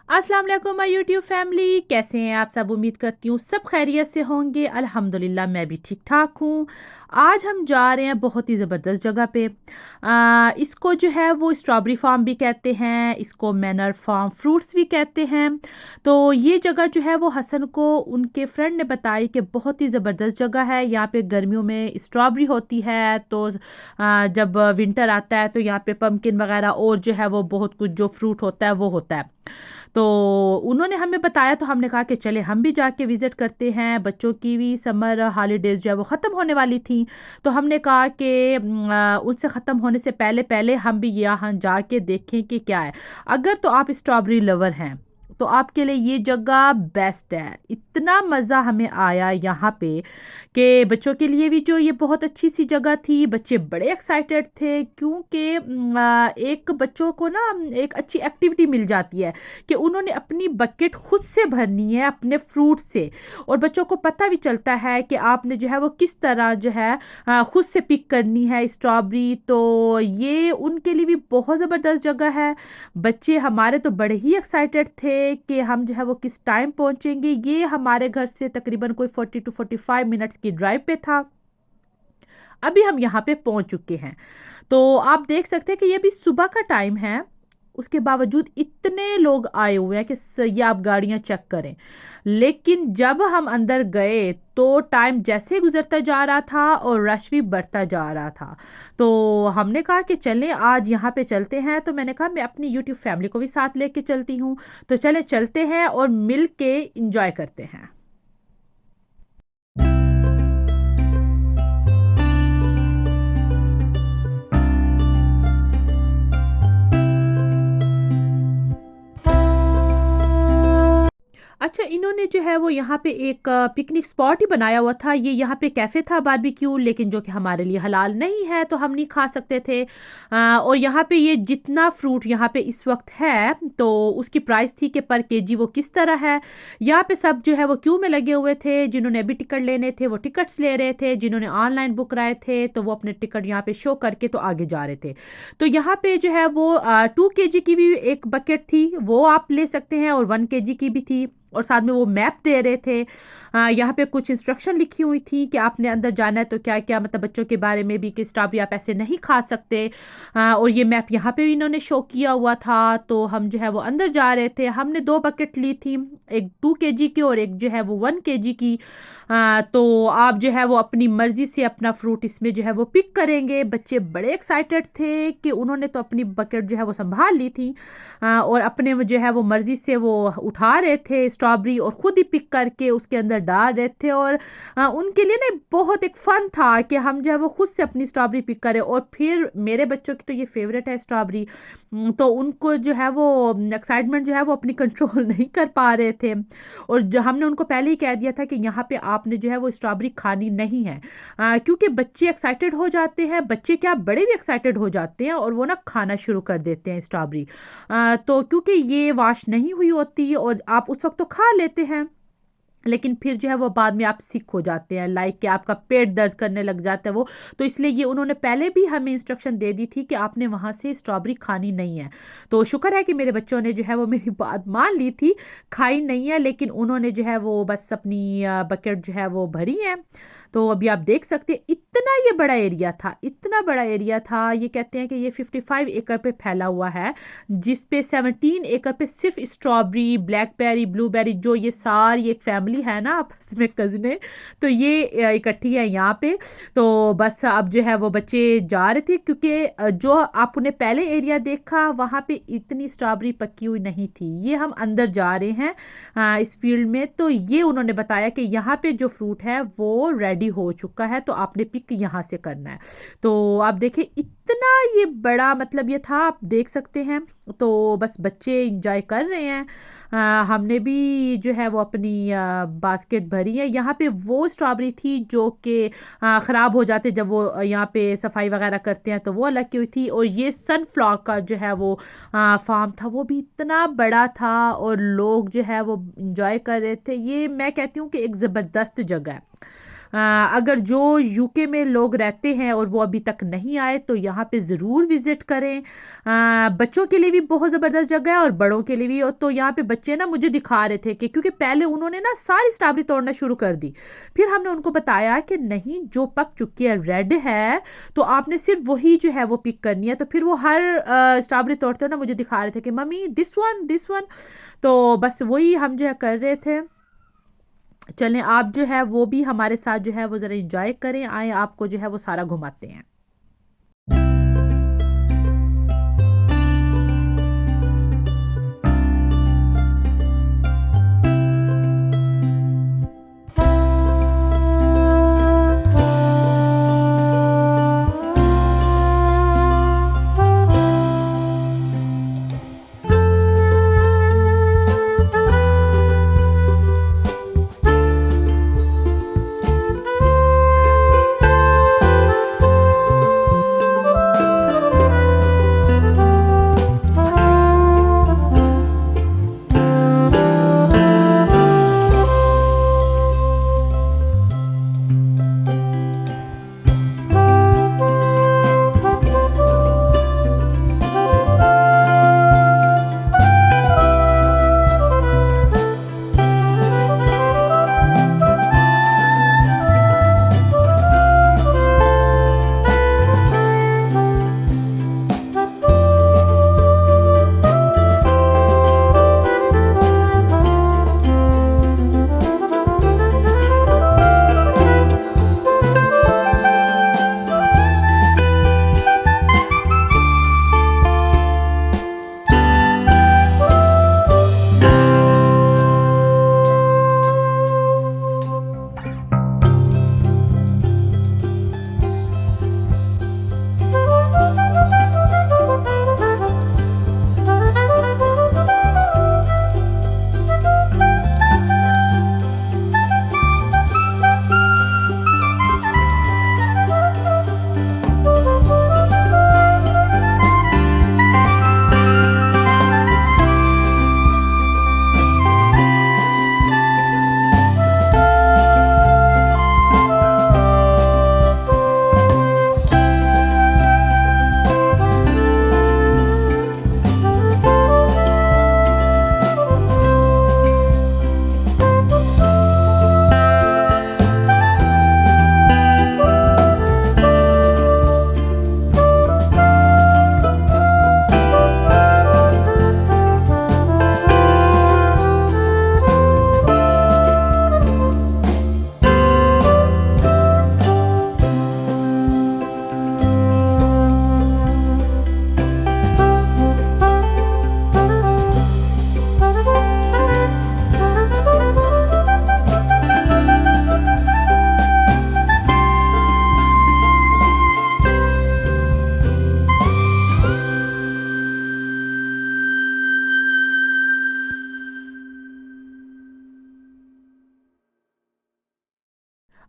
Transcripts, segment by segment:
अस्सलाम वालेकुम my YouTube family, कैसे हैं आप सब। उम्मीद करती हूँ सब खैरियत से होंगे। अल्हम्दुलिल्लाह मैं भी ठीक ठाक हूँ। आज हम जा रहे हैं बहुत ही ज़बरदस्त जगह पे। इसको जो है वो स्ट्रॉबेरी फार्म भी कहते हैं, इसको मैनर फार्म फ्रूट्स भी कहते हैं। तो ये जगह जो है वो हसन को उनके फ्रेंड ने बताई कि बहुत ही ज़बरदस्त जगह है। यहाँ पे गर्मियों में स्ट्रॉबेरी होती है, तो जब विंटर आता है तो यहाँ पे पम्पकिन वगैरह और जो है वो बहुत कुछ जो फ्रूट होता है वो होता है। तो उन्होंने हमें बताया, तो हमने कहा कि चले हम भी जाके विज़िट करते हैं। बच्चों की भी समर हॉलीडेज़ जो है वो ख़त्म होने वाली थी, तो हमने कहा कि उनसे ख़त्म होने से पहले पहले हम भी यहाँ जाके देखें कि क्या है। अगर तो आप स्ट्रॉबेरी लवर हैं तो आपके लिए ये जगह बेस्ट है। इतना मज़ा हमें आया यहाँ पे कि बच्चों के लिए भी जो ये बहुत अच्छी सी जगह थी। बच्चे बड़े एक्साइटेड थे क्योंकि एक बच्चों को ना एक अच्छी एक्टिविटी मिल जाती है कि उन्होंने अपनी बकेट खुद से भरनी है अपने फ्रूट से। और बच्चों को पता भी चलता है कि आपने जो है वो किस तरह जो है खुद से पिक करनी है स्ट्रॉबेरी। तो ये उनके लिए भी बहुत ज़बरदस्त जगह है। बच्चे हमारे तो बड़े ही एक्साइटेड थे कि हम जो है वो किस टाइम पहुंचेंगे। ये हमारे घर से तकरीबन कोई 40 to 45 मिनट्स की ड्राइव पे था। अभी हम यहाँ पे पहुंच चुके हैं। तो आप देख सकते हैं कि ये भी सुबह का टाइम है, उसके बावजूद इतने लोग आए हुए हैं कि ये आप गाड़ियां चेक करें। लेकिन जब हम अंदर गए तो टाइम जैसे गुजरता जा रहा था और रश भी बढ़ता जा रहा था। तो हमने कहा कि चलें आज यहाँ पे चलते हैं। तो मैंने कहा मैं अपनी यूट्यूब फैमिली को भी साथ लेके चलती हूँ। तो चले चलते हैं और मिल के इंजॉय करते हैं। अच्छा, इन्होंने जो है वो यहाँ पे एक पिकनिक स्पॉट ही बनाया हुआ था। ये यहाँ पे कैफ़े था बारबेक्यू, लेकिन जो कि हमारे लिए हलाल नहीं है तो हम नहीं खा सकते थे। और यहाँ पे ये जितना फ्रूट यहाँ पे इस वक्त है तो उसकी प्राइस थी कि पर केजी वो किस तरह है। यहाँ पे सब जो है वो क्यू में लगे हुए थे। जिन्होंने अभी टिकट लेने थे वो टिकट्स ले रहे थे, जिन्होंने ऑनलाइन बुक कराए थे तो वो अपने टिकट यहाँ पे शो करके तो आगे जा रहे थे। तो यहाँ पे जो है वो 2 केजी की भी एक बकेट थी, वो आप ले सकते हैं, और 1 केजी की भी थी। और साथ में वो मैप दे रहे थे। यहाँ पे कुछ इंस्ट्रक्शन लिखी हुई थी कि आपने अंदर जाना है तो क्या क्या, मतलब बच्चों के बारे में भी कि स्ट्रॉबेरी आप ऐसे नहीं खा सकते। और ये मैप यहाँ पे भी इन्होंने शो किया हुआ था। तो हम जो है वो अंदर जा रहे थे। हमने 2 बकेट ली थी, एक 2 केजी की और एक जो है वो 1 केजी की। तो आप जो है वो अपनी मर्जी से अपना फ्रूट इसमें जो है वो पिक करेंगे। बच्चे बड़े एक्साइटेड थे कि उन्होंने तो अपनी बकेट जो है वो संभाल ली थी। और अपने जो है वो मर्जी से वो उठा रहे थे स्ट्रॉबेरी और खुद ही पिक करके उसके अंदर डाल रहे थे। और उनके लिए ना बहुत एक फन था कि हम जो है वो खुद से अपनी स्ट्रॉबेरी पिक करें। और फिर मेरे बच्चों की तो ये फेवरेट है स्ट्रॉबेरी। तो उनको जो है वो एक्साइटमेंट जो है वो अपनी कंट्रोल नहीं कर पा रहे थे। और जो हमने उनको पहले ही कह दिया था कि यहाँ पे आपने जो है वो स्ट्रॉबेरी खानी नहीं है। क्योंकि बच्चे एक्साइटेड हो जाते हैं, बच्चे क्या बड़े भी एक्साइटेड हो जाते हैं और वो ना खाना शुरू कर देते हैं स्ट्रॉबेरी। तो क्योंकि ये वॉश नहीं हुई होती और आप उस वक्त तो खा लेते हैं, लेकिन फिर जो है वो बाद में आप सिक हो जाते हैं, लाइक कि आपका पेट दर्द करने लग जाता है वो। तो इसलिए ये उन्होंने पहले भी हमें इंस्ट्रक्शन दे दी थी कि आपने वहाँ से स्ट्रॉबेरी खानी नहीं है। तो शुक्र है कि मेरे बच्चों ने जो है वो मेरी बात मान ली थी, खाई नहीं है, लेकिन उन्होंने जो है वो बस अपनी बकेट जो है वो भरी है। तो अभी आप देख सकते हैं इतना ये बड़ा एरिया था, इतना बड़ा एरिया था। ये कहते हैं कि ये 55 एकड़ पे फैला हुआ है, जिस पे 17 एकड़ पे सिर्फ स्ट्रॉबेरी, ब्लैकबेरी, ब्लूबेरी, जो ये सारी एक फैमिली है ना आपस में कजने, तो ये इकट्ठी है यहाँ पे। तो बस अब जो है वो बच्चे जा रहे थे क्योंकि जो आपने पहले एरिया देखा वहाँ पे इतनी स्ट्रॉबेरी पकी हुई नहीं थी। ये हम अंदर जा रहे हैं इस फील्ड में, तो ये उन्होंने बताया कि यहाँ पे जो फ्रूट है वो रेडी हो चुका है, तो आपने पिक यहाँ से करना है। तो आप देखें इतना ये बड़ा, मतलब ये था, आप देख सकते हैं। तो बस बच्चे इंजॉय कर रहे हैं। हमने भी जो है वो अपनी बास्केट भरी है। यहाँ पे वो स्ट्रॉबेरी थी जो कि ख़राब हो जाते जब वो यहाँ पे सफाई वगैरह करते हैं, तो वो अलग की हुई थी। और ये सनफ्लावर का जो है वो फार्म था, वो भी इतना बड़ा था और लोग जो है वो इंजॉय कर रहे थे। ये मैं कहती हूँ कि एक ज़बरदस्त जगह है। अगर जो यूके में लोग रहते हैं और वो अभी तक नहीं आए तो यहाँ पे ज़रूर विज़िट करें। बच्चों के लिए भी बहुत ज़बरदस्त जगह है और बड़ों के लिए भी। और तो यहाँ पे बच्चे ना मुझे दिखा रहे थे कि क्योंकि पहले उन्होंने ना सारी स्ट्रॉबेरी तोड़ना शुरू कर दी, फिर हमने उनको बताया कि नहीं, जो पक चुकी है रेड है तो आपने सिर्फ वही जो है वो पिक करनी है। तो फिर वो हर स्ट्रॉबेरी तोड़ते हुए ना मुझे दिखा रहे थे कि mummy this one this one. तो बस वही हम जो है कर रहे थे। चलें, आप जो है वो भी हमारे साथ जो है वो ज़रा इंजॉय करें, आए आपको जो है वो सारा घुमाते हैं।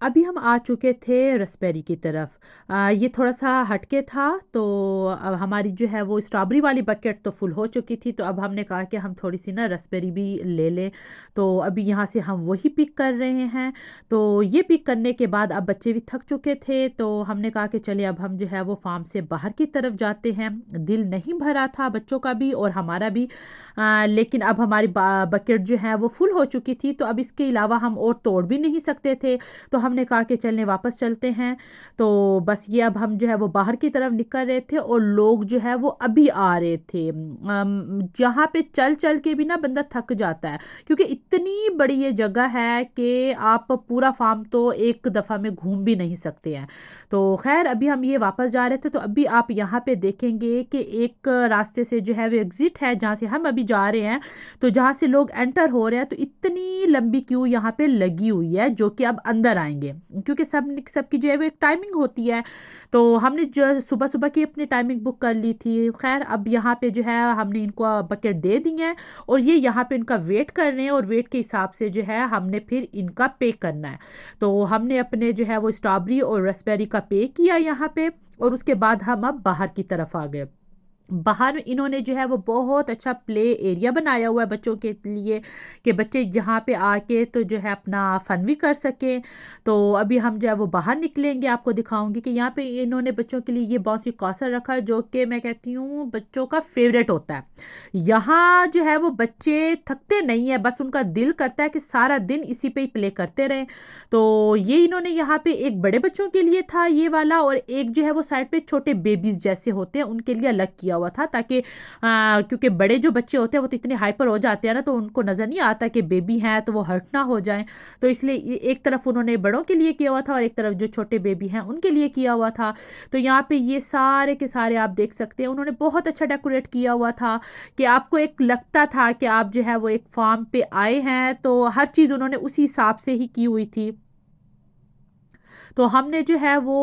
अभी हम आ चुके थे रसबेरी की तरफ। ये थोड़ा-सा हटके था, तो अब हमारी जो है वो स्ट्रॉबेरी वाली बकेट तो फुल हो चुकी थी, तो अब हमने कहा कि हम थोड़ी-सी ना रसबेरी भी ले लें। तो अभी यहाँ से हम वही पिक कर रहे हैं। तो ये पिक करने के बाद अब बच्चे भी थक चुके थे, तो हमने कहा कि चलिए अब हम जो है वो फार्म से बाहर की तरफ जाते हैं। दिल नहीं भरा था बच्चों का भी और हमारा भी। लेकिन अब हमारी बकेट जो है वो फुल हो चुकी थी, तो अब इसके अलावा हम और तोड़ भी नहीं सकते थे। तो हमने कहा कि चलने वापस चलते हैं। तो बस ये अब हम जो है वो बाहर की तरफ निकल रहे थे और लोग जो है वो अभी आ रहे थे। जहाँ पे चल चल के भी ना बंदा थक जाता है, क्योंकि इतनी बड़ी ये जगह है कि आप पूरा फार्म तो एक दफ़ा में घूम भी नहीं सकते हैं। तो खैर अभी हम ये वापस जा रहे थे, तो अभी आप यहाँ पे देखेंगे कि एक रास्ते से जो है वो एग्ज़िट है जहाँ से हम अभी जा रहे हैं। तो जहाँ से लोग एंटर हो रहे हैं, तो इतनी लंबी क्यू यहाँ पे लगी हुई है जो कि अब अंदर आएंगे, क्योंकि सबकी जो है वो एक टाइमिंग होती है। तो हमने जो सुबह सुबह की अपनी टाइमिंग बुक कर ली थी। खैर अब यहाँ पे जो है हमने इनको बकेट दे दी है और ये यहाँ पे इनका वेट कर रहे हैं और वेट के हिसाब से जो है हमने फिर इनका पे करना है। तो हमने अपने जो है वो स्ट्रॉबेरी और रसबेरी का पे किया यहाँ पे, और उसके बाद हम अब बाहर की तरफ आ गए। बाहर में इन्होंने जो है वो बहुत अच्छा प्ले एरिया बनाया हुआ है बच्चों के लिए, कि बच्चे जहाँ पे आके तो जो है अपना फन भी कर सकें। तो अभी हम जो है वो बाहर निकलेंगे, आपको दिखाऊंगी कि यहाँ पे इन्होंने बच्चों के लिए ये बाउंसी कासर रखा है, जो कि मैं कहती हूँ बच्चों का फेवरेट होता है। यहाँ जो है वो बच्चे थकते नहीं है, बस उनका दिल करता है कि सारा दिन इसी पे ही प्ले करते रहें। तो ये इन्होंने यहाँ पे एक बड़े बच्चों के लिए था ये वाला, और एक जो है वो साइड पे छोटे बेबीज जैसे होते हैं उनके लिए अलग किया हुआ था, ताकि क्योंकि बड़े जो बच्चे होते हैं वो तो इतने हाइपर हो जाते हैं ना, तो उनको नज़र नहीं आता कि बेबी हैं तो वो हर्ट ना हो जाएं। तो इसलिए एक तरफ उन्होंने बड़ों के लिए किया हुआ था और एक तरफ जो छोटे बेबी हैं उनके लिए किया हुआ था। तो यहाँ पे ये सारे के सारे आप देख सकते हैं, उन्होंने बहुत अच्छा डेकोरेट किया हुआ था कि आपको एक लगता था कि आप जो है वो एक फार्म पे आए हैं। तो हर चीज़ उन्होंने उसी हिसाब से ही की हुई थी। तो हमने जो है वो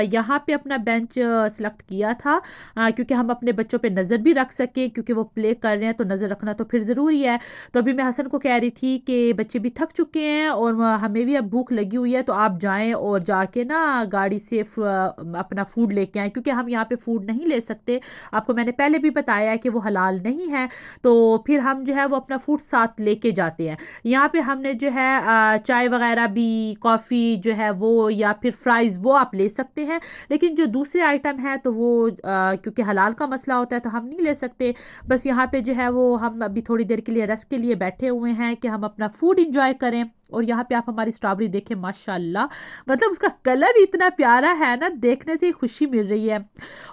यहाँ पे अपना बेंच सेलेक्ट किया था, क्योंकि हम अपने बच्चों पे नज़र भी रख सकें, क्योंकि वो प्ले कर रहे हैं तो नज़र रखना तो फिर ज़रूरी है। तो अभी मैं हसन को कह रही थी कि बच्चे भी थक चुके हैं और हमें भी अब भूख लगी हुई है, तो आप जाएं और जाके ना गाड़ी से अपना फूड लेके आएँ, क्योंकि हम यहाँ पे फूड नहीं ले सकते। आपको मैंने पहले भी बताया है कि वो हलाल नहीं है, तो फिर हम जो है वो अपना फूड साथ लेके जाते हैं। यहाँ पे हमने जो है चाय वगैरह भी, कॉफ़ी जो है वो, या फिर फ्राइज़ वो आप ले सकते हैं। लेकिन जो दूसरे आइटम है तो वो क्योंकि हलाल का मसला होता है तो हम नहीं ले सकते। बस यहाँ पे जो है वो हम अभी थोड़ी देर के लिए रेस्ट के लिए बैठे हुए हैं कि हम अपना फूड इंजॉय करें। और यहाँ पे आप हमारी स्ट्रॉबेरी देखें, माशाल्लाह, मतलब उसका कलर इतना प्यारा है ना, देखने से ही खुशी मिल रही है।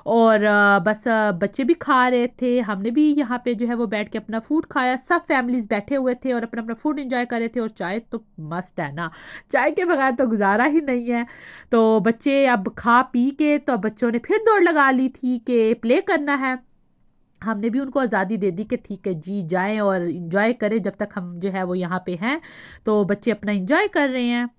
और बस बच्चे भी खा रहे थे, हमने भी यहाँ पे जो है वो बैठ के अपना फूड खाया। सब फैमिलीज बैठे हुए थे और अपना अपना फूड एंजॉय कर रहे थे। और चाय तो मस्ट है ना, चाय के बगैर तो गुजारा ही नहीं है। तो बच्चे अब खा पी के तो बच्चों ने फिर दौड़ लगा ली थी कि प्ले करना है। हमने भी उनको आज़ादी दे दी कि ठीक है जी, जाएं और इंजॉय करें जब तक हम जो है वो यहाँ पे हैं। तो बच्चे अपना इंजॉय कर रहे हैं।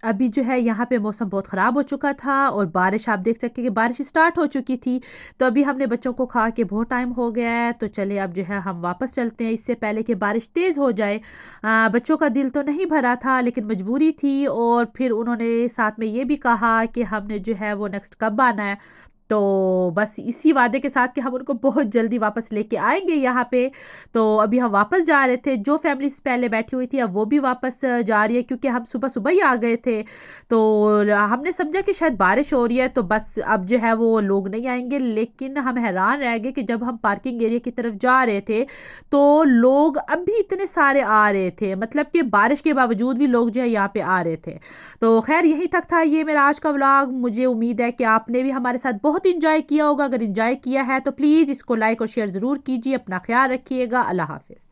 अभी जो है यहाँ पे मौसम बहुत ख़राब हो चुका था और बारिश, आप देख सकते हैं कि बारिश स्टार्ट हो चुकी थी। तो अभी हमने बच्चों को खा के बहुत टाइम हो गया है, तो चले अब जो है हम वापस चलते हैं, इससे पहले कि बारिश तेज़ हो जाए। बच्चों का दिल तो नहीं भरा था लेकिन मजबूरी थी, और फिर उन्होंने साथ में ये भी कहा कि हमने जो है वो नेक्स्ट कब आना है। तो बस इसी वादे के साथ कि हम उनको बहुत जल्दी वापस लेके आएंगे यहाँ पे। तो अभी हम वापस जा रहे थे, जो फैमिलीज पहले बैठी हुई थी अब वो भी वापस जा रही है, क्योंकि हम सुबह सुबह ही आ गए थे। तो हमने समझा कि शायद बारिश हो रही है तो बस अब जो है वो लोग नहीं आएंगे, लेकिन हम हैरान रह गए कि जब हम पार्किंग एरिया की तरफ जा रहे थे तो लोग अब भी इतने सारे आ रहे थे, मतलब कि बारिश के बावजूद भी लोग जो है यहाँ पे आ रहे थे। तो खैर यहीं तक था ये मेरा आज का व्लॉग। मुझे उम्मीद है कि आपने भी हमारे साथ बहुत इंजॉय किया होगा। अगर इंजॉय किया है तो प्लीज़ इसको लाइक और शेयर ज़रूर कीजिए। अपना ख्याल रखिएगा। अल्लाह हाफिज़।